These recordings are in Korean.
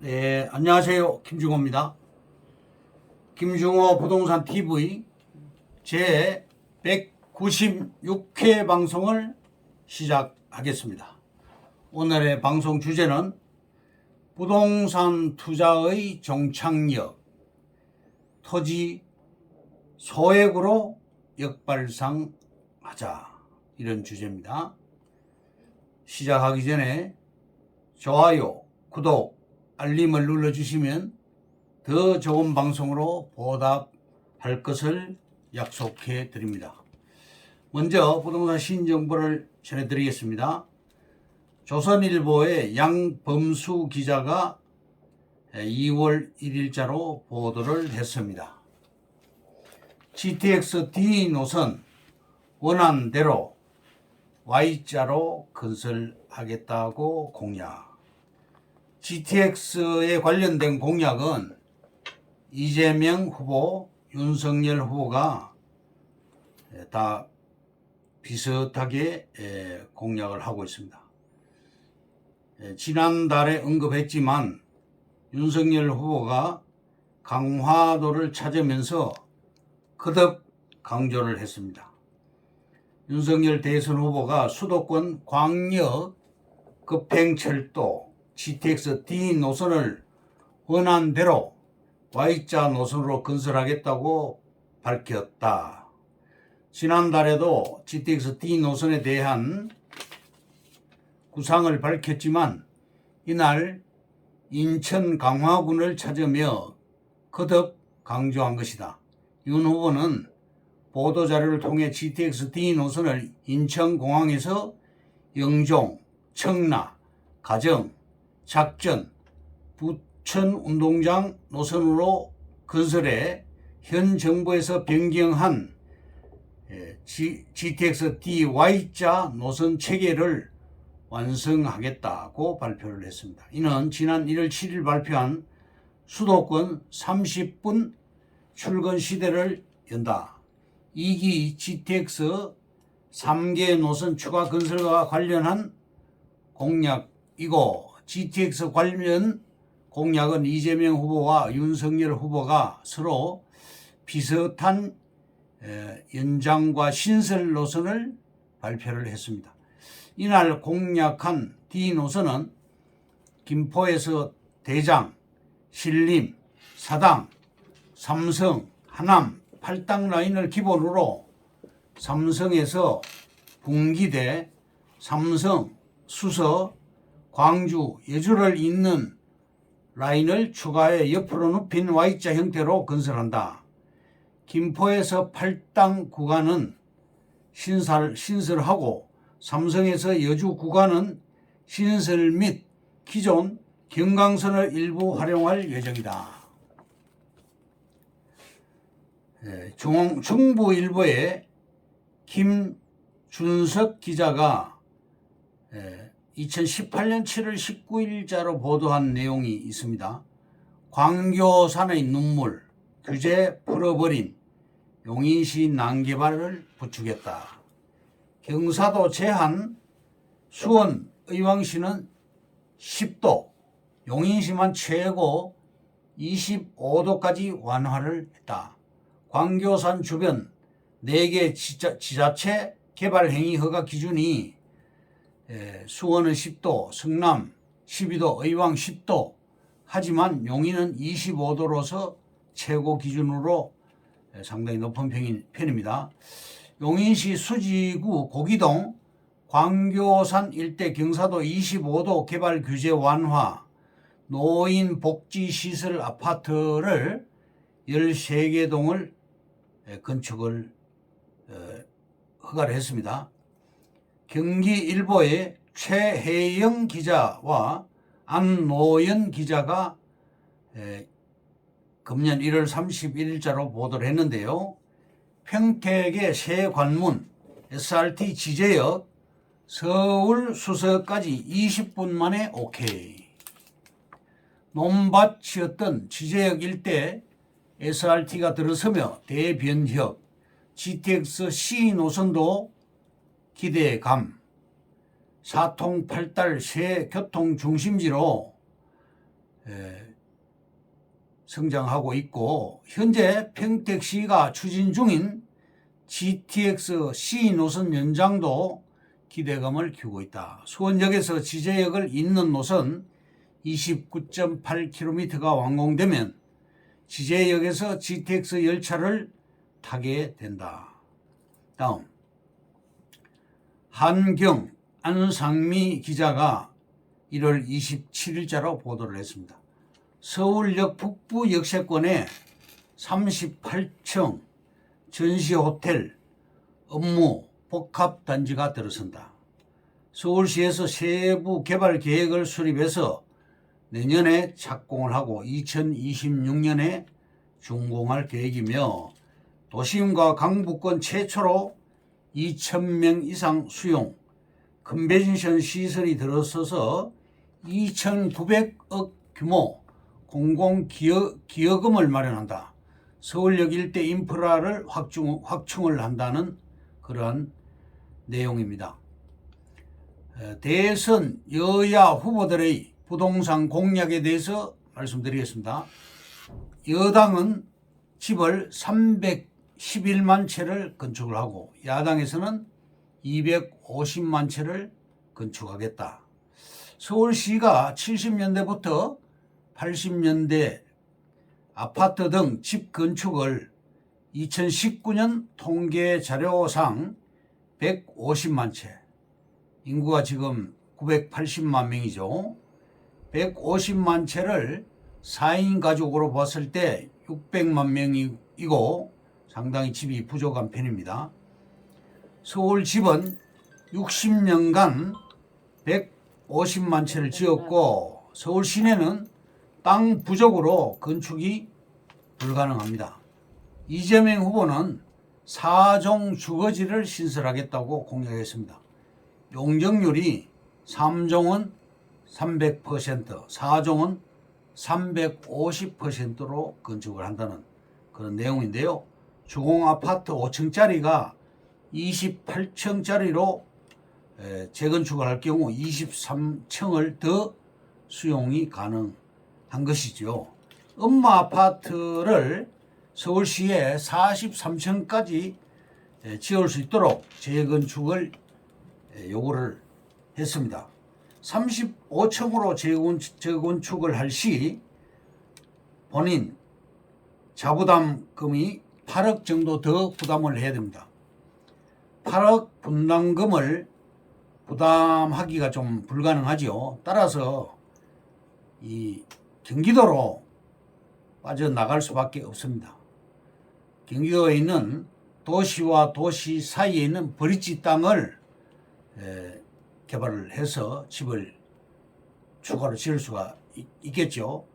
네, 안녕하세요. 김중호입니다. 김중호 부동산 TV 제 196회 방송을 시작하겠습니다. 오늘의 방송 주제는 부동산 투자의 종착역, 토지 소액으로 역발상하자, 이런 주제입니다. 시작하기 전에 좋아요, 구독, 알림을 눌러주시면 더 좋은 방송으로 보답할 것을 약속해 드립니다. 먼저 부동산 신정보를 전해드리겠습니다. 조선일보의 양범수 기자가 2월 1일자로 보도를 했습니다. GTX D 노선 원안대로 Y자로 건설하겠다고 공약. GTX에 관련된 공약은 이재명 후보, 윤석열 후보가 다 비슷하게 공약을 하고 있습니다. 지난달에 언급했지만 윤석열 후보가 강화도를 찾으면서 거듭 강조를 했습니다. 윤석열 대선 후보가 수도권 광역 급행철도 GTX D 노선을 원안대로 Y자 노선으로 건설하겠다고 밝혔다. 지난달에도 GTX D 노선에 대한 구상을 밝혔지만 이날 인천 강화군을 찾으며 거듭 강조한 것이다. 윤 후보는 보도자료를 통해 GTX D 노선을 인천공항에서 영종, 청라, 가정, 작전, 부천운동장 노선으로 건설해 현 정부에서 변경한 GTX D Y자 노선 체계를 완성하겠다고 발표를 했습니다. 이는 지난 1월 7일 발표한 수도권 30분 출근 시대를 연다. 2기 GTX 3개 노선 추가 건설과 관련한 공약이고, GTX 관련 공약은 이재명 후보와 윤석열 후보가 서로 비슷한 연장과 신설 노선을 발표를 했습니다. 이날 공약한 D 노선은 김포에서 대장, 신림, 사당, 삼성, 하남, 팔당 라인을 기본으로 삼성에서 분기대, 삼성, 수서, 광주, 예주를 잇는 라인을 추가해 옆으로 눕힌 Y자 형태로 건설한다. 김포에서 팔당 구간은 신설하고 삼성에서 여주 구간은 신설 및 기존 경강선을 일부 활용할 예정이다. 중부일보의 김준석 기자가 2018년 7월 19일자로 보도한 내용이 있습니다. 광교산의 눈물, 규제 풀어버린 용인시 난개발을 부추겼다. 경사도 제한, 수원, 의왕시는 10도, 용인시만 최고 25도까지 완화를 했다. 광교산 주변 4개 지자체 개발행위 허가 기준이 수원은 10도, 성남 12도, 의왕 10도, 하지만 용인은 25도로서 최고 기준으로 상당히 높은 편입니다. 용인시 수지구 고기동 광교산 일대 경사도 25도 개발 규제 완화, 노인 복지시설 아파트를 13개 동을 건축을 허가를 했습니다. 경기일보의 최혜영 기자와 안노연 기자가 금년 1월 31일자로 보도를 했는데요. 평택의 새 관문, SRT 지제역, 서울 수서까지 20분 만에 오케이. 논밭이었던 지제역 일대 SRT가 들어서며 대변협, GTX C 노선도 기대감, 사통팔달 새 교통 중심지로 성장하고 있고, 현재 평택시가 추진 중인 GTX C 노선 연장도 기대감을 키우고 있다. 수원역에서 지제역을 잇는 노선 29.8km가 완공되면 지제역에서 GTX 열차를 타게 된다. 다음, 한경 안상미 기자가 1월 27일자로 보도를 했습니다. 서울역 북부 역세권에 38층 전시호텔 업무 복합단지가 들어선다. 서울시에서 세부 개발 계획을 수립해서 내년에 착공을 하고 2026년에 준공할 계획이며, 도심과 강북권 최초로 2,000명 이상 수용 컨벤션 시설이 들어서서 2,900억 규모 공공기여금을 마련한다. 서울역 일대 인프라를 확충을 한다는 그러한 내용입니다. 대선 여야 후보들의 부동산 공약에 대해서 말씀드리겠습니다. 여당은 집을 311만 채를 건축을 하고, 야당에서는 250만 채를 건축하겠다. 서울시가 70년대부터 80년대 아파트 등 집 건축을 2019년 통계 자료상 150만 채, 인구가 지금 980만 명이죠. 150만 채를 4인 가족으로 봤을 때 600만 명이고 상당히 집이 부족한 편입니다. 서울 집은 60년간 150만 채를 지었고, 서울 시내는 땅 부족으로 건축이 불가능합니다. 이재명 후보는 4종 주거지를 신설하겠다고 공약했습니다. 용적률이 3종은 300%, 4종은 350%로 건축을 한다는 그런 내용인데요. 주공 아파트 5층짜리가 28층짜리로 재건축을 할 경우 23층을 더 수용이 가능한 것이죠. 엄마 아파트를 서울시에 43층까지 지을 수 있도록 재건축을 요구를 했습니다. 35층으로 재건축을 할 시 본인 자부담금이 8억 정도 더 부담을 해야 됩니다. 8억 분담금을 부담하기가 좀 불가능하지요. 따라서 이 경기도로 빠져나갈 수밖에 없습니다. 경기도에 있는 도시와 도시 사이에 있는 브릿지 땅을 개발을 해서 집을 추가로 지을 수가 있겠죠.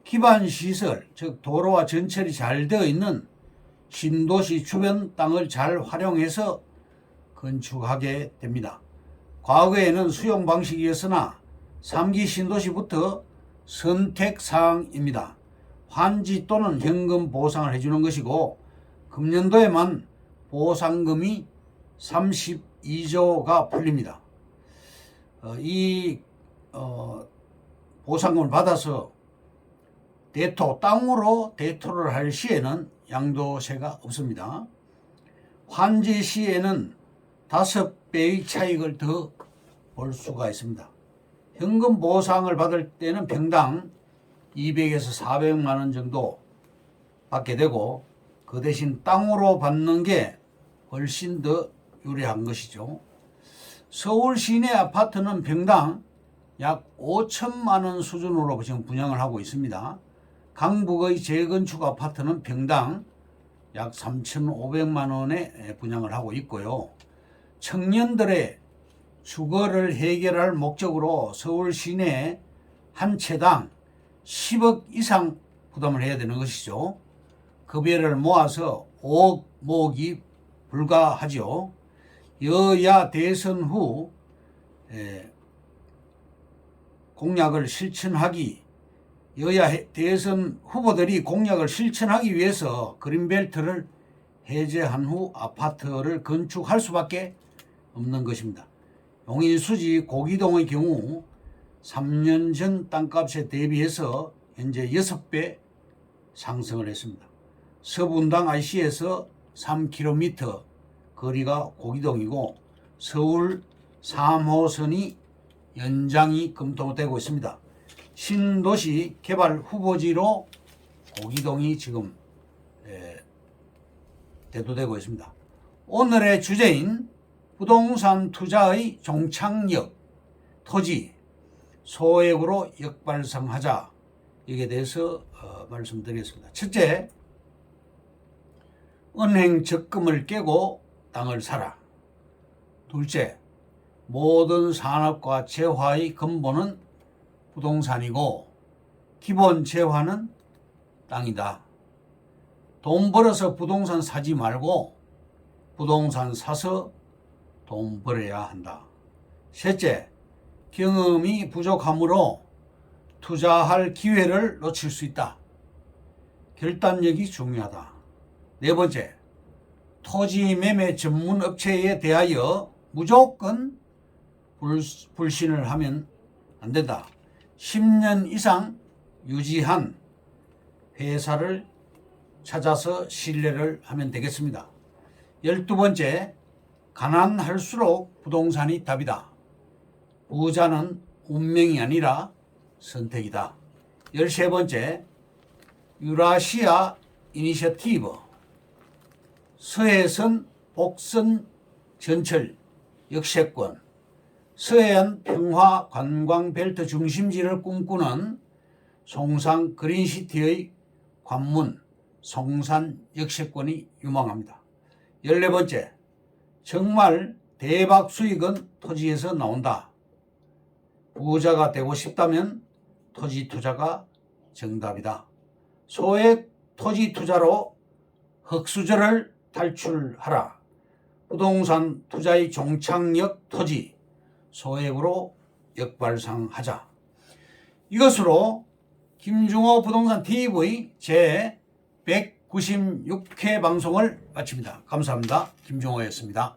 기반 시설, 즉 도로와 전철이 잘 되어 있는 신도시 주변 땅을 잘 활용해서 건축하게 됩니다. 과거에는 수용 방식이었으나 3기 신도시부터 선택사항입니다. 환지 또는 현금 보상을 해주는 것이고, 금년도에만 보상금이 32조가 풀립니다. 보상금을 받아서 땅으로 대토를 할 시에는 양도세가 없습니다. 환지 시에는 5배의 차익을 더 볼 수가 있습니다. 현금 보상을 받을 때는 평당 200에서 400만 원 정도 받게 되고, 그 대신 땅으로 받는 게 훨씬 더 유리한 것이죠. 서울 시내 아파트는 평당 약 5천만 원 수준으로 지금 분양을 하고 있습니다. 강북의 재건축 아파트는 평당 약 3,500만 원에 분양을 하고 있고요. 청년들의 주거를 해결할 목적으로 서울 시내 한 채당 10억 이상 부담을 해야 되는 것이죠. 급여를 모아서 5억 모으기 불가하죠. 여야 대선 후 공약을 실천하기, 여야 대선 후보들이 공약을 실천하기 위해서 그린벨트를 해제한 후 아파트를 건축할 수밖에 없는 것입니다. 용인 수지 고기동의 경우 3년 전 땅값에 대비해서 현재 6배 상승을 했습니다. 서분당 IC에서 3km 거리가 고기동이고 서울 3호선이 연장이 검토되고 있습니다. 신도시 개발 후보지로 고기동이 지금 대두되고 있습니다. 오늘의 주제인 부동산 투자의 종착역, 토지, 소액으로 역발상하자, 여기에 대해서 말씀드리겠습니다. 첫째, 은행 적금을 깨고 땅을 사라. 둘째, 모든 산업과 재화의 근본은 부동산이고 기본 재화는 땅이다. 돈 벌어서 부동산 사지 말고 부동산 사서 돈 벌어야 한다. 셋째, 경험이 부족하므로 투자할 기회를 놓칠 수 있다. 결단력이 중요하다. 네 번째, 토지 매매 전문 업체에 대하여 무조건 불신을 하면 안 된다. 10년 이상 유지한 회사를 찾아서 신뢰를 하면 되겠습니다. 12번째, 가난할수록 부동산이 답이다. 부자는 운명이 아니라 선택이다. 13번째, 유라시아 이니셔티브, 서해선 복선 전철 역세권, 서해안 평화 관광벨트 중심지를 꿈꾸는 송산 그린시티의 관문 송산 역세권이 유망합니다. 14번째, 정말 대박 수익은 토지에서 나온다. 부자가 되고 싶다면 토지 투자가 정답이다. 소액 토지 투자로 흙수저를 탈출하라. 부동산 투자의 종착역 토지, 소액으로 역발상하자. 이것으로 김중호 부동산 TV 제 196회 방송을 마칩니다. 감사합니다. 김중호였습니다.